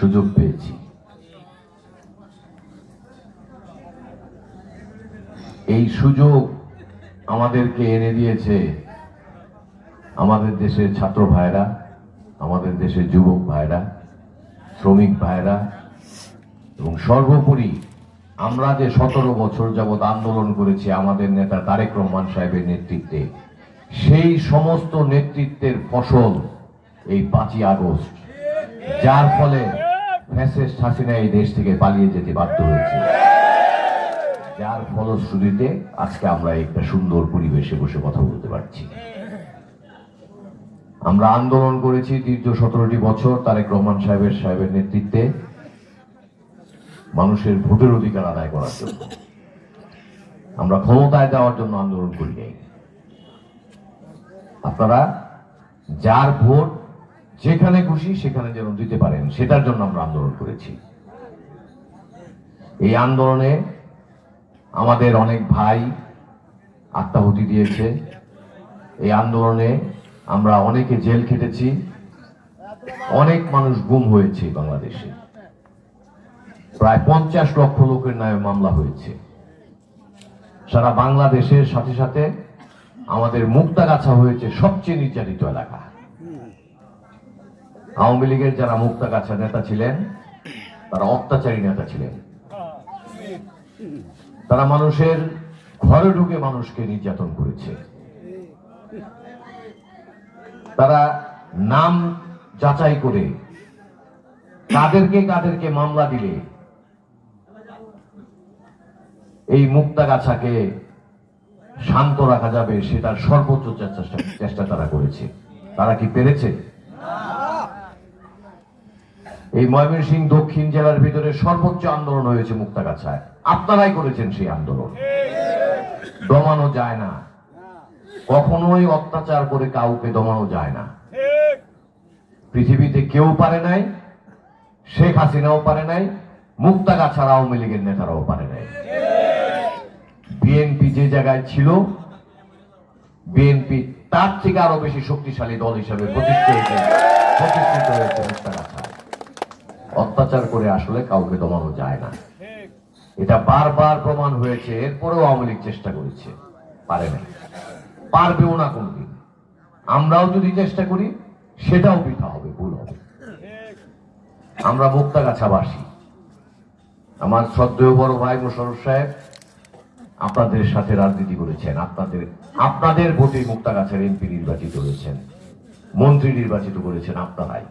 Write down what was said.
সুযোগ পেয়েছি। এই সুযোগ আমাদেরকে এনে দিয়েছে আমাদের দেশের ছাত্র ভাইরা, আমাদের দেশের যুবক ভাইরা, শ্রমিক ভাইরা, এবং সর্বোপরি আমরা যে 17 বছর যাবৎ আন্দোলন করেছি আমাদের নেতা তারেক রহমান সাহেবের নেতৃত্বে, সেই সমস্ত নেতৃত্বের ফসল এই 5ই আগস্ট, যার ফলে ফ্যাসিস্ট হাসিনা এই দেশ থেকে পালিয়ে যেতে বাধ্য হয়েছে, যার ফলশ্রুতিতে আজকে আমরা একটা সুন্দর পরিবেশে বসে কথা বলতে পারছি। আমরা আন্দোলন করেছি দীর্ঘ 17টি বছর তারেক রহমান সাহেবের নেতৃত্বে মানুষের ভোটের অধিকার আদায় করার জন্য। আমরা ক্ষমতায় যাওয়ার জন্য আন্দোলন করি নাই। আপনারা যার ভোট যেখানে খুশি সেখানে যেন দিতে পারেন, সেটার জন্য আমরা আন্দোলন করেছি। এই আন্দোলনে আমাদের অনেক ভাই আত্মাহুতি দিয়েছে। এই আন্দোলনে আমরা অনেকে জেল খেটেছি, অনেক মানুষ গুম হয়েছে বাংলাদেশে, প্রায় 50 লক্ষ লোকের নামে মামলা হয়েছে। সারা বাংলাদেশের সাথে সাথে আমাদের মুক্তাগাছা হয়েছে সবচেয়ে নির্যাতিত এলাকা। আওয়ামী লীগের যারা মুক্তাগাছা নেতা ছিলেন তারা অত্যাচারী নেতা ছিলেন। তারা মানুষের ঘরে ঢুকে মানুষকে নির্যাতন করেছে। তারা নাম যাচাই করে কাদেরকে মামলা দিলে এই মুক্তাগাছাকে শান্ত রাখা যাবে সেটার সর্বোচ্চ চেষ্টা তারা করেছে। তারা কি পেরেছে? এই ময়মনসিংহ দক্ষিণ জেলার ভিতরে সর্বোচ্চ আন্দোলন হয়েছে মুক্তাগাছায়। আপনারাই করেছেন সেই আন্দোলন। দমানো যায় না, কখনোই অত্যাচার করে কাউকে দমানো যায় না। পৃথিবীতে কেউ পারে নাই, শেখ হাসিনাও পারে নাই, মুক্তাগাছার আওয়ামী লীগের নেতারাও পারে নাই। বিএনপি যে জায়গায় ছিল, বিএনপি তার থেকে আরো বেশি শক্তিশালী দল হিসেবে প্রতিষ্ঠিত হয়েছে মুক্তাগাছায়। অত্যাচার করে আসলে কাউকে দমানো যায় না, এটা বারবার প্রমাণ হয়েছে। এরপরেও আওয়ামী লীগ চেষ্টা করেছে, পারে না, পারবেও না কোনদিন। আমরাও যদি চেষ্টা করি সেটাও বৃথা হবে, ভুল হবে। আমরা মুক্তাগাছাবাসী, আমার শ্রদ্ধেয় বড় ভাই মোশাররফ সাহেব আপনাদের সাথে রাজনীতি করেছেন, আপনাদের ভোটে মুক্তাগাছার এমপি নির্বাচিত হয়েছেন, মন্ত্রী নির্বাচিত করেছেন আপনারাই।